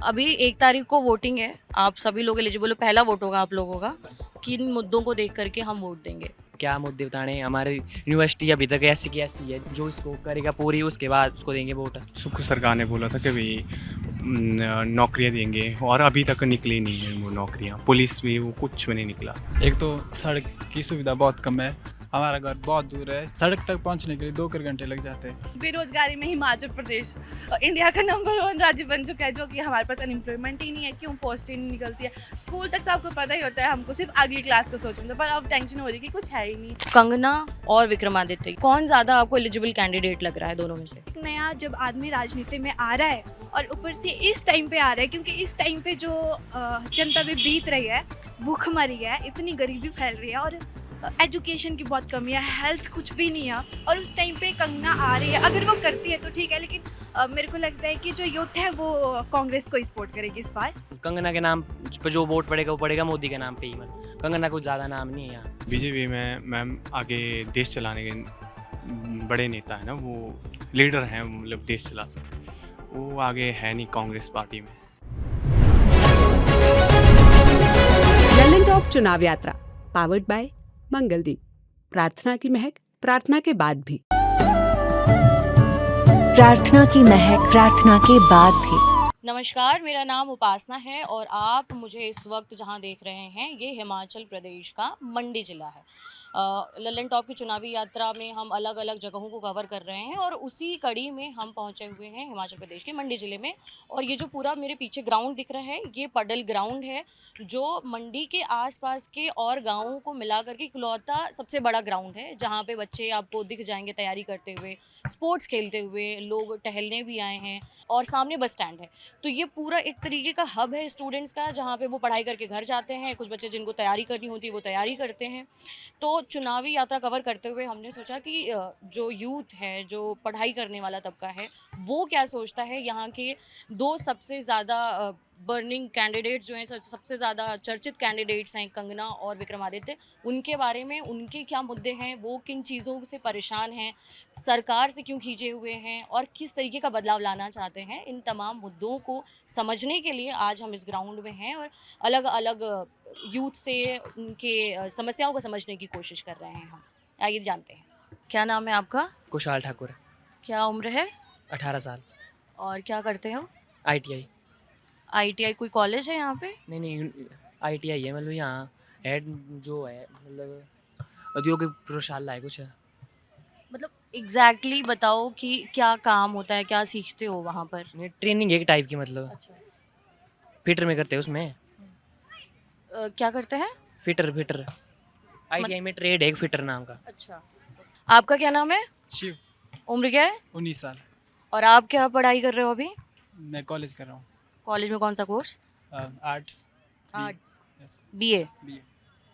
अभी 1 तारीख को वोटिंग है। आप सभी लोग एलिजिबल हो, पहला वोट होगा आप लोगों का। किन मुद्दों को देख करके हम वोट देंगे? क्या मुद्दे बताने, हमारी यूनिवर्सिटी अभी तक ऐसी की ऐसी है, जो इसको करेगा पूरी उसके बाद उसको देंगे वोट। सुख सरकार ने बोला था कि भाई नौकरियां देंगे और अभी तक निकली नहीं है वो नौकरियां, पुलिस में वो कुछ भी नहीं निकला। एक तो सड़क की सुविधा बहुत कम है, हमारा घर बहुत दूर है, सड़क तक पहुंचने के लिए 2 घंटे लग जाते हैं। बेरोजगारी में हिमाचल प्रदेश इंडिया का नंबर 1 राज्य बन चुका है, जो कि हमारे पास अनएम्प्लॉयमेंट ही नहीं है। क्यों पोस्ट ही नहीं निकलती है? स्कूल तक तो आपको पता ही होता है, हमको सिर्फ अगली क्लास को सोचना था, पर अब टेंशन हो रही है कि कुछ है ही नहीं। कंगना और विक्रमादित्य, कौन ज्यादा आपको एलिजिबल कैंडिडेट लग रहा है दोनों में से? एक नया जब आदमी राजनीति में आ रहा है और ऊपर से इस टाइम पे आ रहा है, क्योंकि इस टाइम पे जो जनता पे बीत रही है, भूखमरी है, इतनी गरीबी फैल रही है और एजुकेशन की बहुत कमी है, हेल्थ कुछ भी नहीं है, और उस टाइम पे कंगना आ रही है। अगर वो करती है तो ठीक है, लेकिन मेरे को लगता है कि जो यूथ है वो कांग्रेस को ही सपोर्ट करेगी इस बार। कंगना के नाम पर जो वोट पड़ेगा वो पड़ेगा मोदी के नाम पे ही, मतलब कंगना कुछ ज़्यादा नाम नहीं है यहाँ। बीजेपी में मैम आगे देश चलाने के बड़े नेता है ना, वो लीडर हैं, मतलब देश चला सकते, वो आगे है नहीं कांग्रेस पार्टी में। ललन टॉप चुनाव यात्रा पावर्ड बाय मंगलदीप। प्रार्थना की महक, प्रार्थना के बाद भी। प्रार्थना की महक, प्रार्थना के बाद भी। नमस्कार, मेरा नाम उपासना है और आप मुझे इस वक्त जहां देख रहे हैं ये हिमाचल प्रदेश का मंडी ज़िला है। ललन टॉप की चुनावी यात्रा में हम अलग अलग जगहों को कवर कर रहे हैं और उसी कड़ी में हम पहुंचे हुए हैं हिमाचल प्रदेश के मंडी ज़िले में। और ये जो पूरा मेरे पीछे ग्राउंड दिख रहा है, ये पडल ग्राउंड है, जो मंडी के आसपास के और गाँवों को मिला करके इकलौता सबसे बड़ा ग्राउंड है, जहाँ पे बच्चे आपको दिख जाएंगे तैयारी करते हुए, स्पोर्ट्स खेलते हुए, लोग टहलने भी आए हैं और सामने बस स्टैंड है। तो ये पूरा एक तरीके का हब है स्टूडेंट्स का, जहाँ पे वो पढ़ाई करके घर जाते हैं। कुछ बच्चे जिनको तैयारी करनी होती है वो तैयारी करते हैं। तो चुनावी यात्रा कवर करते हुए हमने सोचा कि जो यूथ है, जो पढ़ाई करने वाला तबका है, वो क्या सोचता है। यहाँ के 2 सबसे ज़्यादा बर्निंग कैंडिडेट्स जो हैं, सबसे ज़्यादा चर्चित कैंडिडेट्स हैं कंगना और विक्रमादित्य, उनके बारे में, उनके क्या मुद्दे हैं, वो किन चीज़ों से परेशान हैं, सरकार से क्यों खींचे हुए हैं और किस तरीके का बदलाव लाना चाहते हैं, इन तमाम मुद्दों को समझने के लिए आज हम इस ग्राउंड में हैं और अलग अलग यूथ से उनके समस्याओं को समझने की कोशिश कर रहे हैं हम। आइए जानते हैं। क्या नाम है आपका? कुशाल ठाकुर, क्या उम्र है? 18 साल। और क्या करते हो? ITI। ITI कोई कॉलेज है यहाँ पे? नहीं, ITI है, मतलब यहाँ हेड जो है, मतलब औद्योगिक प्रयोगशाला है कुछ है। मतलब एग्जैक्टली बताओ कि क्या काम होता है, क्या सीखते हो वहाँ पर? नहीं, ट्रेनिंग एक टाइप की, मतलब अच्छा। फिटर में करते हैं उसमें। क्या करते हैं? फिटर ITI में ट्रेड है एक फिटर नाम का। अच्छा। आपका क्या नाम है? शिव, उम्र क्या है? 19 साल। और आप क्या पढ़ाई कर रहे हो अभी? मैं कॉलेज कर रहा हूँ, कॉलेज में कौन सा course? Arts. Arts. Yes, BA। BA।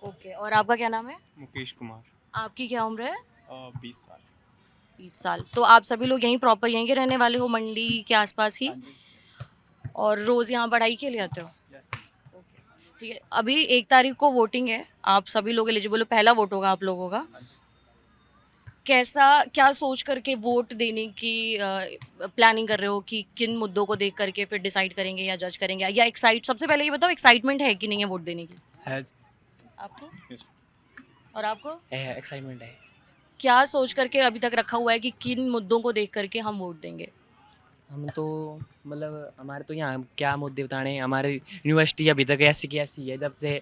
Okay. और आपका क्या नाम है? मुकेश कुमार, आपकी क्या उम्र है? 20 साल। 20 साल। तो आप सभी लोग यहीं प्रॉपर यहीं के रहने वाले हो, मंडी के आसपास ही? हाँ जी। और रोज़ यहाँ पढ़ाई के लिए आते हो? यस। ओके, ठीक है। अभी 1 तारीख को वोटिंग है। आप सभी लोग एलिजिबल हो, पहला वोट होगा आप लोगों का। हाँ जी। कैसा, क्या सोच करके वोट देने की प्लानिंग कर रहे हो कि किन मुद्दों को देख करके फिर डिसाइड करेंगे या जज करेंगे, या सबसे पहले ये बताओ, एक्साइटमेंट है कि नहीं है वोट देने की है जी। आपको? Yes. और आपको? है, एक्साइटमेंट है। क्या सोच करके अभी तक रखा हुआ है कि किन मुद्दों को देख करके हम वोट देंगे? हम तो मतलब हमारे तो यहाँ क्या मुद्दे बताने, हमारी यूनिवर्सिटी अभी तक ऐसी की ऐसी है,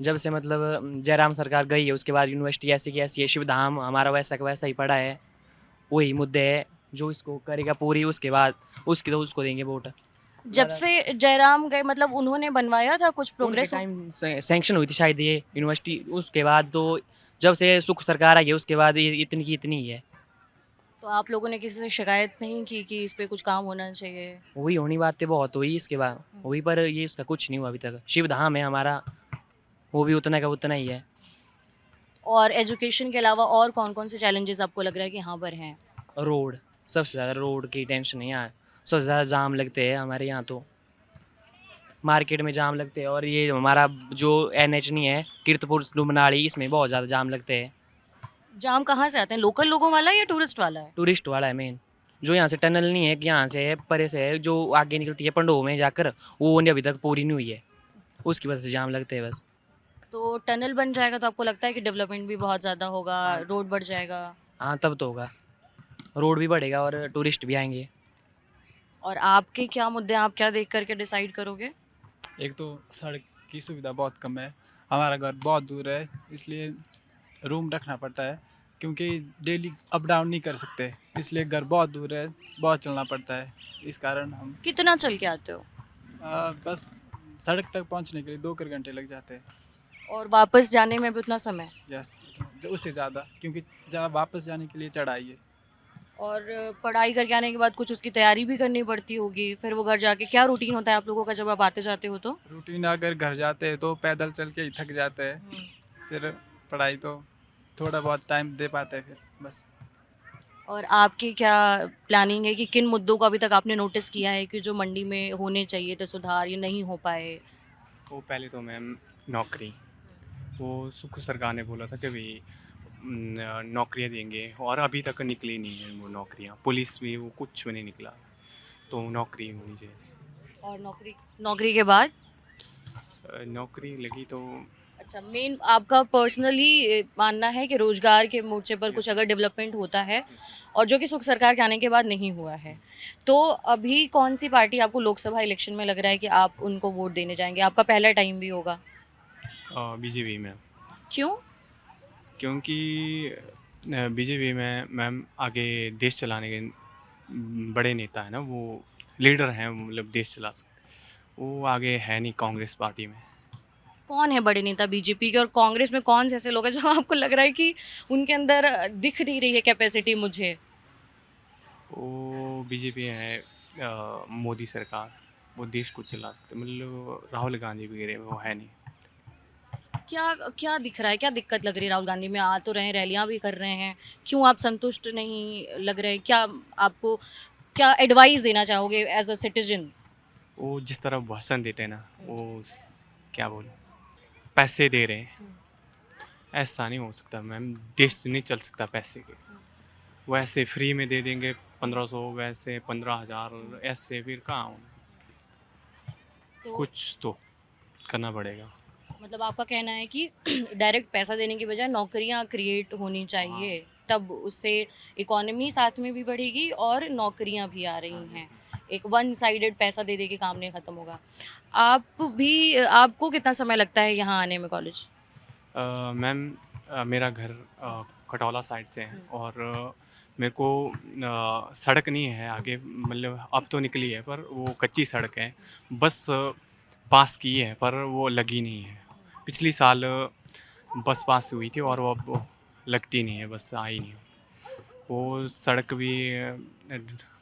जब से मतलब जयराम सरकार गई है उसके बाद यूनिवर्सिटी ऐसी की ऐसी है। शिवधाम हमारा वैसा का वैसा ही पड़ा है। वही मुद्दे है, जो इसको करेगा पूरी उसके बाद उसको देंगे वोट। जब से जयराम गए, मतलब उन्होंने बनवाया था कुछ प्रोग्रेस? टाइम सैंक्शन हुई थी शायद ये यूनिवर्सिटी, उसके बाद तो जब से सुख सरकार आई है उसके बाद ये इतनी की इतनी ही है। तो आप लोगों ने किसी से शिकायत नहीं की कि इस पे कुछ काम होना चाहिए? वही होनी बातें बहुत हुई इसके बाद हुई, पर ये उसका कुछ नहीं हुआ अभी तक। शिवधाम है हमारा, वो भी उतना का उतना ही है। और एजुकेशन के अलावा और कौन कौन से चैलेंजेस आपको लग रहा है कि यहाँ पर हैं? रोड, सबसे ज़्यादा रोड की टेंशन है यहाँ। सबसे ज़्यादा जाम लगते हैं हमारे यहाँ, तो मार्केट में जाम लगते हैं। और ये हमारा जो NH नहीं है, कीर्तपुर लुमनाड़ी, इसमें बहुत ज़्यादा जाम लगते हैं। जाम कहाँ से आते हैं? लोकल लोगों वाला या टूरिस्ट वाला है? टूरिस्ट वाला है मेन, जो यहाँ से टनल नहीं है कि यहाँ से है परे से है जो आगे निकलती है पंडोह में जाकर, वो अभी तक पूरी नहीं हुई है, उसकी वजह से जाम लगते हैं बस। तो टनल बन जाएगा तो आपको लगता है कि डेवलपमेंट भी बहुत ज़्यादा होगा, हाँ। रोड बढ़ जाएगा? हाँ तब तो होगा, रोड भी बढ़ेगा और टूरिस्ट भी आएंगे। और आपके क्या मुद्दे हैं, आप क्या देख करके डिसाइड करोगे? एक तो सड़क की सुविधा बहुत कम है, हमारा घर बहुत दूर है, इसलिए रूम रखना पड़ता है क्योंकि डेली अप डाउन नहीं कर सकते, इसलिए घर बहुत दूर है, बहुत चलना पड़ता है। इस कारण हम कितना चल के आते हो? बस सड़क तक पहुंचने के लिए 2 घंटे लग जाते हैं। और वापस जाने में भी उतना समय? यस, उससे ज़्यादा, क्योंकि जहाँ वापस जाने के लिए चढ़ाई है। और पढ़ाई करके आने के बाद कुछ उसकी तैयारी भी करनी पड़ती होगी, फिर वो घर जाके क्या रूटीन होता है आप लोगों का जब आप आते जाते हो तो? रूटीन अगर घर जाते हैं तो पैदल चल के ही थक जाते हैं, फिर पढ़ाई तो थोड़ा बहुत टाइम दे पाते हैं फिर बस। और आपकी क्या प्लानिंग है कि किन मुद्दों को अभी तक आपने नोटिस किया है कि जो मंडी में होने चाहिए थे सुधार, ये नहीं हो पाए? वो पहले तो मैम नौकरी, वो सुख सरकार ने बोला था कि भाई नौकरियां देंगे, और अभी तक निकली नहीं है वो नौकरियां। पुलिस भी वो कुछ भी नहीं निकला, तो नौकरी होनी चाहिए। और नौकरी नौकरी के बाद? नौकरी लगी तो अच्छा, मेन आपका पर्सनली मानना है कि रोजगार के मोर्चे पर कुछ अगर डेवलपमेंट होता है, और जो कि सुख सरकार के आने के बाद नहीं हुआ है, तो अभी कौन सी पार्टी आपको लोकसभा इलेक्शन में लग रहा है कि आप उनको वोट देने जाएंगे? आपका पहला टाइम भी होगा। बीजेपी में, क्यों? क्योंकि बीजेपी में मैम आगे देश चलाने के बड़े नेता है ना, वो लीडर हैं, मतलब देश चला सकते। वो आगे है नहीं कांग्रेस पार्टी में। कौन है बड़े नेता बीजेपी के, और कांग्रेस में कौन से ऐसे लोग हैं जो आपको लग रहा है कि उनके अंदर दिख नहीं रही है कैपेसिटी मुझे? वो बीजेपी है मोदी सरकार, वो देश को चला सकते, मतलब राहुल गांधी वगैरह वो है नहीं। क्या क्या दिख रहा है, क्या दिक्कत लग रही है? राहुल गांधी में आ तो रहे हैं, रैलियां भी कर रहे हैं, क्यों आप संतुष्ट नहीं लग रहे? क्या आपको क्या एडवाइस देना चाहोगे एज अ सिटीजन? वो जिस तरह भाषण देते हैं ना, वो क्या बोलूं, पैसे दे रहे हैं, ऐसा नहीं हो सकता मैम, देश नहीं चल सकता पैसे के। वो ऐसे फ्री में दे देंगे 1500, वैसे 15,000, ऐसे फिर कहाँ होना। तो कुछ तो करना पड़ेगा। मतलब आपका कहना है कि डायरेक्ट पैसा देने की बजाय नौकरियां क्रिएट होनी चाहिए, तब उससे इकोनॉमी साथ में भी बढ़ेगी और नौकरियां भी आ रही हैं। एक वन साइडेड पैसा दे दे के काम नहीं ख़त्म होगा। आपको कितना समय लगता है यहाँ आने में कॉलेज? मैम मेरा घर कटौला साइड से है, और मेरे को सड़क नहीं है आगे, मतलब अब तो निकली है पर वो कच्ची सड़क है। बस पास की है पर वो लगी नहीं है। पिछली साल बस पास हुई थी और वो अब लगती नहीं है, बस आई नहीं। वो सड़क भी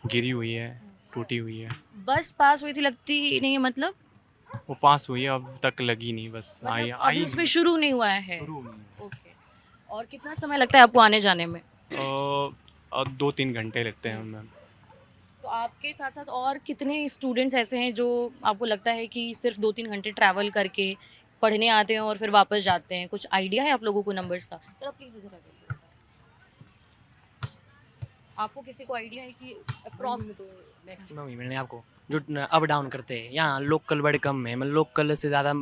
गिरी हुई है, टूटी हुई है। बस पास हुई थी, लगती ही नहीं है मतलब? वो पास हुई है, अब तक लगी नहीं, बस आई मतलब अभी आई उस पे शुरू नहीं हुआ है? शुरू नहीं। ओके। और कितना समय लगता है आपको आने जाने में? 2-3 घंटे लगते हैं मैम। तो आपके साथ साथ और कितने स्टूडेंट्स ऐसे हैं जो आपको लगता है कि सिर्फ 2-3 घंटे ट्रैवल करके पढ़ने आते हैं और फिर वापस जाते हैं? कुछ आइडिया है आप लोगों को नंबर्स का? सर आप प्लीज़ इधर आ जाइए थोड़ा सा। आपको किसी को आइडिया है कि मैक्सिमम ही मिलने आपको जो अप डाउन करते हैं, यहाँ लोकल बड़े कम है, मतलब लोकल से ज़्यादा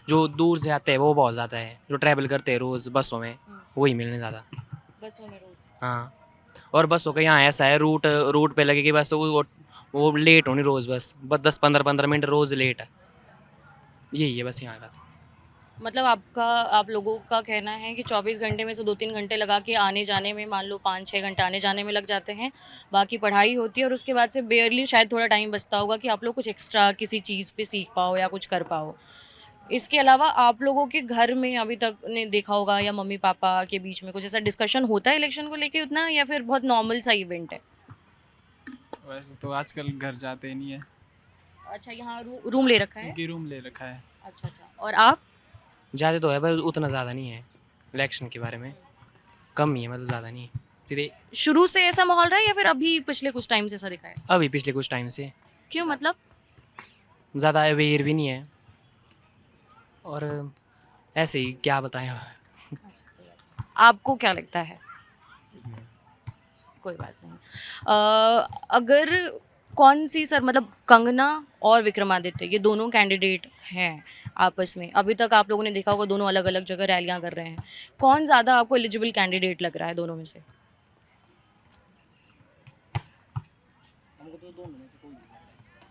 जो दूर से आते हैं वो बहुत ज़्यादा है, जो ट्रैवल करते हैं रोज़ बसों में वही मिलने ज़्यादा। बसों में रोज? हाँ, और बसों का यहाँ ऐसा है, रूट पे लगेगी बस, वो लेट होनी रोज़, बस 10-15 मिनट रोज़ लेट है, यही है बस यहाँ का। मतलब आप लोगों का कहना है कि 24 घंटे में से 2-3 घंटे लगा के आने जाने में, मान लो 5-6 घंटे आने जाने में लग जाते हैं, बाकी पढ़ाई होती है और उसके बाद से बेयरली शायद थोड़ा टाइम बचता होगा कि आप लोग कुछ एक्स्ट्रा किसी चीज़ पे सीख पाओ या कुछ कर पाओ। इसके अलावा आप लोगों के घर में अभी तक ने देखा होगा या मम्मी पापा के बीच में कुछ ऐसा डिस्कशन होता है इलेक्शन को लेके उतना, या फिर बहुत नॉर्मल सा इवेंट है? वैसे तो आजकल घर जाते ही नहीं है, अच्छा, यहाँ रूम ले रखा है? क्योंकि रूम ले रखा है। अच्छा अच्छा। और आप? ज़्यादा तो है पर उतना ज़्यादा नहीं है, इलेक्शन के बारे में कम ही है, मतलब ज़्यादा नहीं है, सीधे शुरू से ऐसा माहौल रहा है या फिर अभी पिछले कुछ टाइम से ऐसा दिखा है? अभी पिछले कुछ टाइम से क्यों मतलब? ज़्यादा अवेयर भी नहीं है, और ऐसे ही क्या बताएं। आपको क्या लगता है? कोई बात नहीं। अगर कौन सी सर मतलब कंगना और विक्रमादित्य ये दोनों कैंडिडेट हैं आपस में, अभी तक आप लोगों ने देखा होगा दोनों अलग अलग जगह रैलियां कर रहे हैं, कौन ज़्यादा आपको एलिजिबल कैंडिडेट लग रहा है दोनों में से?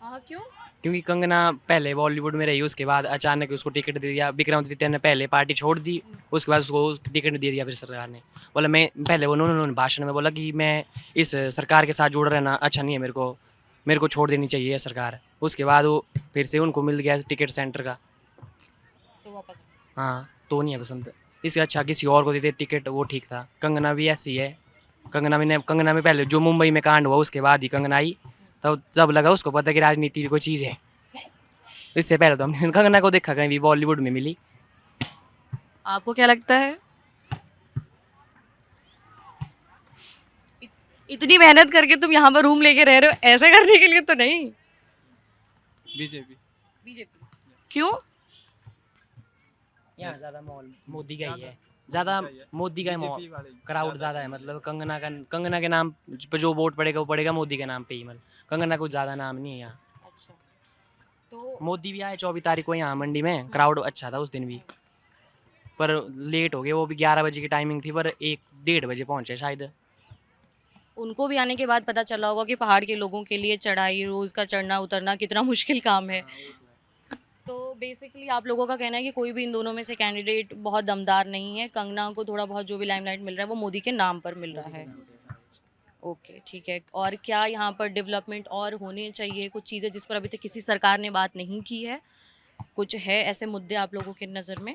हाँ, क्यों? क्योंकि कंगना पहले बॉलीवुड में रही, उसके बाद अचानक उसको टिकट दे दिया। विक्रमादित्य ने पहले पार्टी छोड़ दी, उसके बाद उसको टिकट दे दिया फिर सरकार ने। बोला मैं पहले उन्होंने भाषण में बोला कि मैं इस सरकार के साथ जुड़ रहना अच्छा नहीं है, मेरे को छोड़ देनी चाहिए सरकार। उसके बाद वो फिर से उनको मिल गया टिकट सेंटर का। तो वापस हाँ, तो नहीं है पसंद। इससे अच्छा किसी और को देते टिकट, वो ठीक था। कंगना भी ऐसी है। कंगना में पहले जो मुंबई में कांड हुआ उसके बाद ही कंगना आई, तब लगा उसको पता कि राजनीति भी कोई चीज़ है। इससे पहले तो हमने कंगना को देखा कहीं भी बॉलीवुड में मिली। आपको क्या लगता है? इतनी मेहनत करके तुम यहाँ पर रूम लेके रह रहे हो, ऐसे करने के लिए तो नहीं। बीजेपी। बीजेपी क्यों? यहाँ ज़्यादा माहौल मोदी का ही है, ज़्यादा मोदी का ही माहौल, क्राउड ज़्यादा है। मतलब कंगना के नाम पे जो वोट पड़ेगा वो पड़ेगा मोदी के नाम पे ही। मतलब कंगना कुछ ज़्यादा नाम नहीं है यहाँ। अच्छा, तो मोदी भी आए 24 तारीख को यहाँ मंडी में, क्राउड अच्छा था उस दिन भी, पर लेट हो गए। वो भी 11 बजे की टाइमिंग थी, पर 1-1:30 बजे पहुँचे शायद। उनको भी आने के बाद पता चला होगा कि पहाड़ के लोगों के लिए चढ़ाई, रोज़ का चढ़ना उतरना कितना मुश्किल काम है। तो बेसिकली आप लोगों का कहना है कि कोई भी इन दोनों में से कैंडिडेट बहुत दमदार नहीं है, कंगना को थोड़ा बहुत जो भी लाइमलाइट मिल रहा है वो मोदी के नाम पर मिल रहा है। ओके, ठीक है। और क्या यहाँ पर डेवलपमेंट और होने चाहिए, कुछ चीज़ें जिस पर अभी तक किसी सरकार ने बात नहीं की है, कुछ है ऐसे मुद्दे आप लोगों की नज़र में?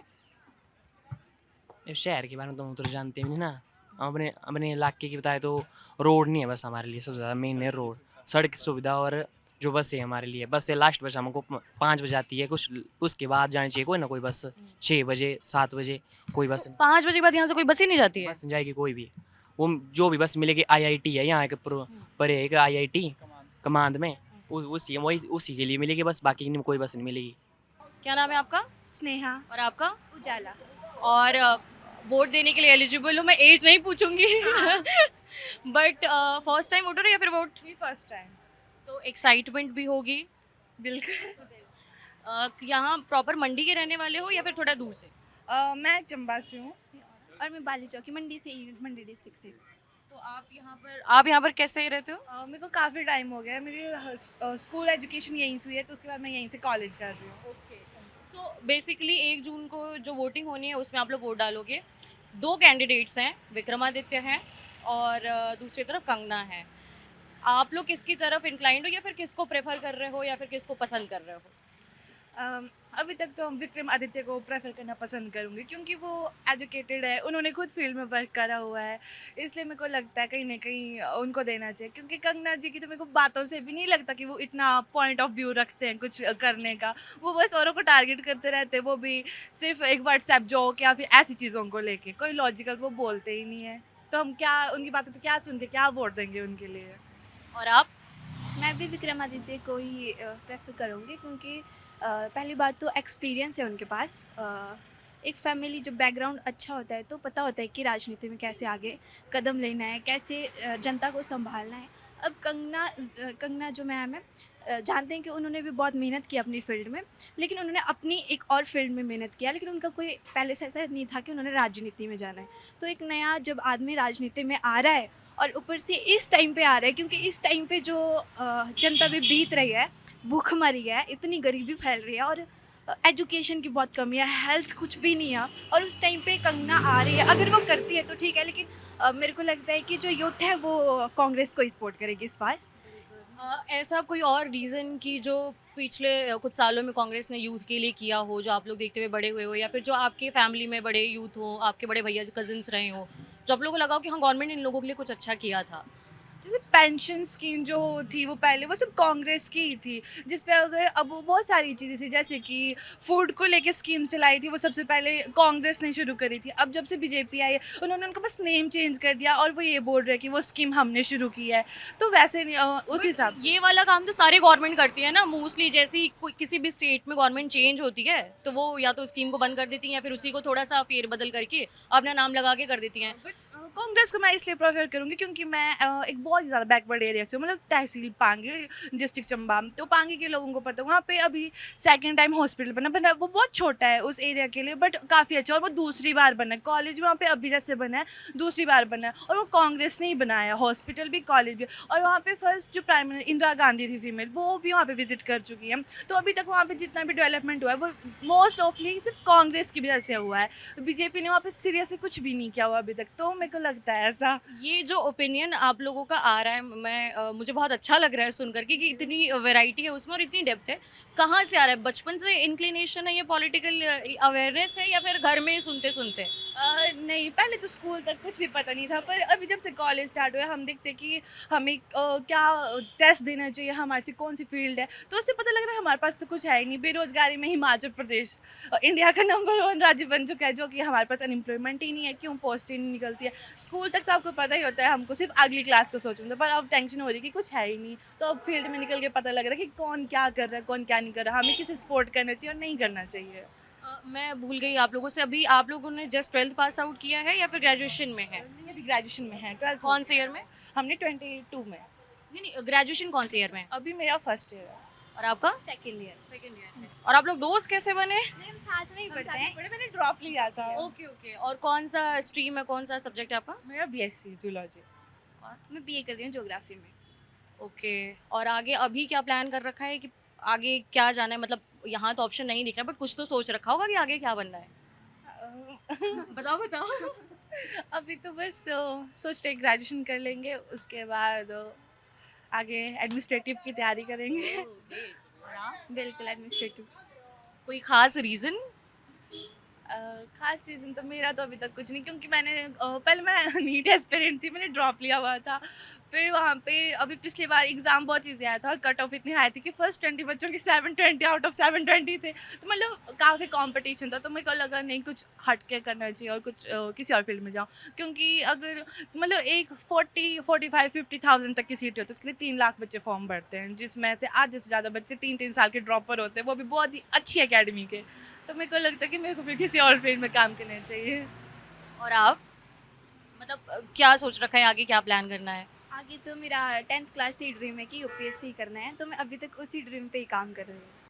अब शहर के बारे में तो हम तो जानते भी नहीं ना। हम अपने इलाके की बताए तो रोड नहीं है बस हमारे लिए सबसे ज़्यादा मेन है रोड, सड़क की सुविधा। और जो बस है हमारे लिए, बस से लास्ट बस हमको 5 बजे आती है, कुछ उसके बाद जानी चाहिए कोई ना कोई बस। 6 बजे 7 बजे कोई बस 5 बजे के बाद यहाँ से कोई बस ही नहीं जाती है? बस नहीं जाएगी कोई भी। वो जो भी बस मिलेगी IIT है यहाँ एक पर एक IIT कमांड में, उसी के लिए मिलेगी बस, बाकी कोई बस नहीं मिलेगी। क्या नाम है आपका? स्नेहा। और आपका? उजाला। और वोट देने के लिए एलिजिबल हो, मैं एज नहीं पूछूंगी बट फर्स्ट टाइम वोटर या फिर वोट? First time. तो एक्साइटमेंट भी होगी। बिल्कुल। यहाँ प्रॉपर मंडी के रहने वाले हो या फिर थोड़ा दूर से? मैं चंबा से हूँ। और मैं बाली चौकी मंडी से ही, मंडी डिस्ट्रिक्ट से। तो आप यहाँ पर कैसे रहते हो? मेरे को काफ़ी टाइम हो गया है, मेरी स्कूल एजुकेशन यहीं से हुई है, तो उसके बाद मैं यहीं से कॉलेज कर रही हूँ। सो बेसिकली 1 जून को जो वोटिंग होनी है उसमें आप लोग वोट डालोगे। 2 कैंडिडेट्स हैं, विक्रमादित्य हैं और दूसरी तरफ कंगना है। आप लोग किसकी तरफ इंक्लाइंड हो या फिर किसको प्रेफर कर रहे हो या फिर किसको पसंद कर रहे हो? अभी तक तो हम विक्रमादित्य को प्रेफर करना पसंद करूँगी, क्योंकि वो एजुकेटेड है, उन्होंने खुद फील्ड में वर्क करा हुआ है, इसलिए मेरे को लगता है कहीं ना कहीं उनको देना चाहिए। क्योंकि कंगना जी की तो मेरे को बातों से भी नहीं लगता कि वो इतना पॉइंट ऑफ व्यू रखते हैं कुछ करने का। वो बस औरों को टारगेट करते रहते हैं, वो भी सिर्फ एक व्हाट्सएप जोक या फिर ऐसी चीज़ों को लेके, कोई लॉजिकल वो बोलते ही नहीं है। तो हम क्या उनकी बातों पे क्या सुन के क्या वोट देंगे उनके लिए। और आप? मैं भी विक्रमादित्य को ही प्रेफर करूँगी, क्योंकि पहली बात तो एक्सपीरियंस है उनके पास। एक फैमिली जब बैकग्राउंड अच्छा होता है तो पता होता है कि राजनीति में कैसे आगे कदम लेना है, कैसे जनता को संभालना है। अब कंगना जो मैम है, जानते हैं कि उन्होंने भी बहुत मेहनत की अपनी फील्ड में, लेकिन उन्होंने अपनी एक और फील्ड में मेहनत किया, लेकिन उनका कोई पहले से ऐसा नहीं था कि उन्होंने राजनीति में जाना है। तो एक नया जब आदमी राजनीति में आ रहा है और ऊपर से इस टाइम पे आ रहा है, क्योंकि इस टाइम पे जो जनता पे बीत रही है, भूखमरी है, इतनी गरीबी फैल रही है और एजुकेशन की बहुत कमी है, हेल्थ कुछ भी नहीं है, और उस टाइम पे कंगना आ रही है। अगर वो करती है तो ठीक है, लेकिन मेरे को लगता है कि जो यूथ है वो कांग्रेस को ही सपोर्ट करेगी इस बार। ऐसा कोई और रीज़न कि जो पिछले कुछ सालों में कांग्रेस ने यूथ के लिए किया हो, जो आप लोग देखते हुए बड़े हुए हो, या फिर जो आपके फैमिली में बड़े यूथ हो, आपके बड़े भैया कजिन्स रहे हो, जो आप लोगों को लगा हो कि हाँ गवर्नमेंट इन लोगों के लिए कुछ अच्छा किया था? जैसे पेंशन स्कीम जो थी वो पहले वो सब कांग्रेस की ही थी, जिस पे अगर अब वो बहुत सारी चीज़ें थी, जैसे कि फूड को लेके स्कीम चलाई थी, वो सबसे पहले कांग्रेस ने शुरू करी थी। अब जब से बीजेपी आई है, उन्होंने उनका बस नेम चेंज कर दिया और वो ये बोल रहे हैं कि वो स्कीम हमने शुरू की है। तो वैसे नहीं, उस हिसाब ये वाला काम तो सारी गवर्नमेंट करती है ना मोस्टली। जैसी किसी भी स्टेट में गवर्नमेंट चेंज होती है तो वो या तो स्कीम को बंद कर देती हैं या फिर उसी को थोड़ा सा फेरबदल करके अपना नाम लगा के कर देती हैं। कांग्रेस को मैं इसलिए प्रेफर करूंगी क्योंकि मैं एक बहुत ही ज़्यादा बैकवर्ड एरिया से हूँ, मतलब तहसील पांगी, डिस्ट्रिक्ट चंबा। तो पांगी के लोगों को पता है वहाँ पे अभी सेकंड टाइम हॉस्पिटल बना वो बहुत छोटा है उस एरिया के लिए, बट काफ़ी अच्छा, और वो दूसरी बार बना है। कॉलेज वहाँ पे अभी जैसे बना है दूसरी बार बना है, और वो कांग्रेस ने ही बनाया, हॉस्पिटल भी कॉलेज भी। और वहाँ पे फर्स्ट जो प्राइम मिनिस्टर इंदिरा गांधी थी फीमेल, वो भी वहाँ पे विजिट कर चुकी है। तो अभी तक वहाँ पे जितना भी डेवलपमेंट हुआ है वो मोस्ट ऑफली सिर्फ कांग्रेस की वजह से हुआ है। बीजेपी ने वहाँ पे सीरियसली कुछ भी नहीं किया हुआ अभी तक, तो मेरे को लगता है ऐसा। ये जो ओपिनियन आप लोगों का आ रहा है, मुझे बहुत अच्छा लग रहा है सुनकर के कि इतनी वैरायटी है उसमें और इतनी डेप्थ है। कहाँ से आ रहा है? बचपन से इंक्लिनेशन है, ये पॉलिटिकल अवेयरनेस है, या फिर घर में सुनते सुनते? नहीं, पहले तो स्कूल तक कुछ भी पता नहीं था, पर अभी जब से कॉलेज स्टार्ट हुआ हम देखते कि हमें क्या टेस्ट देना चाहिए, हमारे से कौन सी फील्ड है, तो उससे पता लग रहा है हमारे पास तो कुछ है ही नहीं। बेरोजगारी में हिमाचल प्रदेश इंडिया का नंबर 1 राज्य बन चुका है, जो कि हमारे पास अनएम्प्लॉयमेंट ही नहीं है, क्यों पोस्ट ही नहीं निकलती है। स्कूल तक तो आपको पता ही होता है, हमको सिर्फ अगली क्लास को सोचना था, पर अब टेंशन हो रही है कि कुछ है ही नहीं। तो अब फील्ड में निकल के पता लग रहा है कि कौन क्या कर रहा है, कौन क्या नहीं कर रहा, हमें किसे सपोर्ट करना चाहिए और नहीं करना चाहिए। मैं भूल गई आप लोगों से, अभी आप लोगों ने जस्ट 12th पास आउट किया है या फिर ग्रेजुएशन में है? नहीं, अभी ग्रेजुएशन में है, 12th कौन से ईयर में? हमने 22 में। नहीं नहीं, ग्रेजुएशन कौन से ईयर में है? अभी मेरा फर्स्ट ईयर है। और आपका? Second year. सेकंड ईयर है। और आप लोग दोस्त कैसे बने? हम साथ में ही पढ़ते हैं। मैंने ड्रॉप लिया था। Okay okay. और कौन सा स्ट्रीम है, कौन सा सब्जेक्ट है आपका? मेरा बीएससी जूलॉजी। मैं बीए कर रही हूँ ज्योग्राफी में। ओके। और आगे अभी क्या प्लान कर रखा है कि आगे क्या जाना है? मतलब यहाँ तो ऑप्शन नहीं दिख रहा, बट कुछ तो सोच रखा होगा कि आगे क्या बनना है। बताओ बताओ। अभी तो बस सोच रहे ग्रेजुएशन कर लेंगे, उसके बाद आगे एडमिनिस्ट्रेटिव की तैयारी करेंगे। बिल्कुल एडमिनिस्ट्रेटिव। कोई खास रीजन? खास रीज़न तो मेरा तो अभी तक कुछ नहीं, क्योंकि मैंने पहले मैं नीट एस्पिरेंट थी, मैंने ड्रॉप लिया हुआ था। फिर वहाँ पे अभी पिछली बार एग्ज़ाम बहुत ईजी आया था और कट ऑफ इतनी हाई थी कि फर्स्ट 20 बच्चों की 720 आउट ऑफ 720 थे। तो मतलब काफ़ी कंपटीशन था, तो मेरे को लगा नहीं कुछ हट के करना चाहिए और कुछ किसी और फील्ड में जाऊँ, क्योंकि अगर मतलब एक 40, 45, 50,000 तक की सीट होती है, उसके लिए 3 लाख बच्चे फॉर्म भरते हैं, जिसमें से आधे से ज़्यादा बच्चे 3-3 साल के ड्रॉपर होते हैं, वो भी बहुत ही अच्छी अकेडमी के। तो मेरे को लगता है कि मेरे को फिर किसी और फील्ड में काम करना चाहिए। और आप मतलब क्या सोच रखा है, आगे क्या प्लान करना है? आगे तो मेरा 10th क्लास से ड्रीम है कि यूपीएससी करना है, तो मैं अभी तक उसी ड्रीम पे ही काम कर रही हूँ।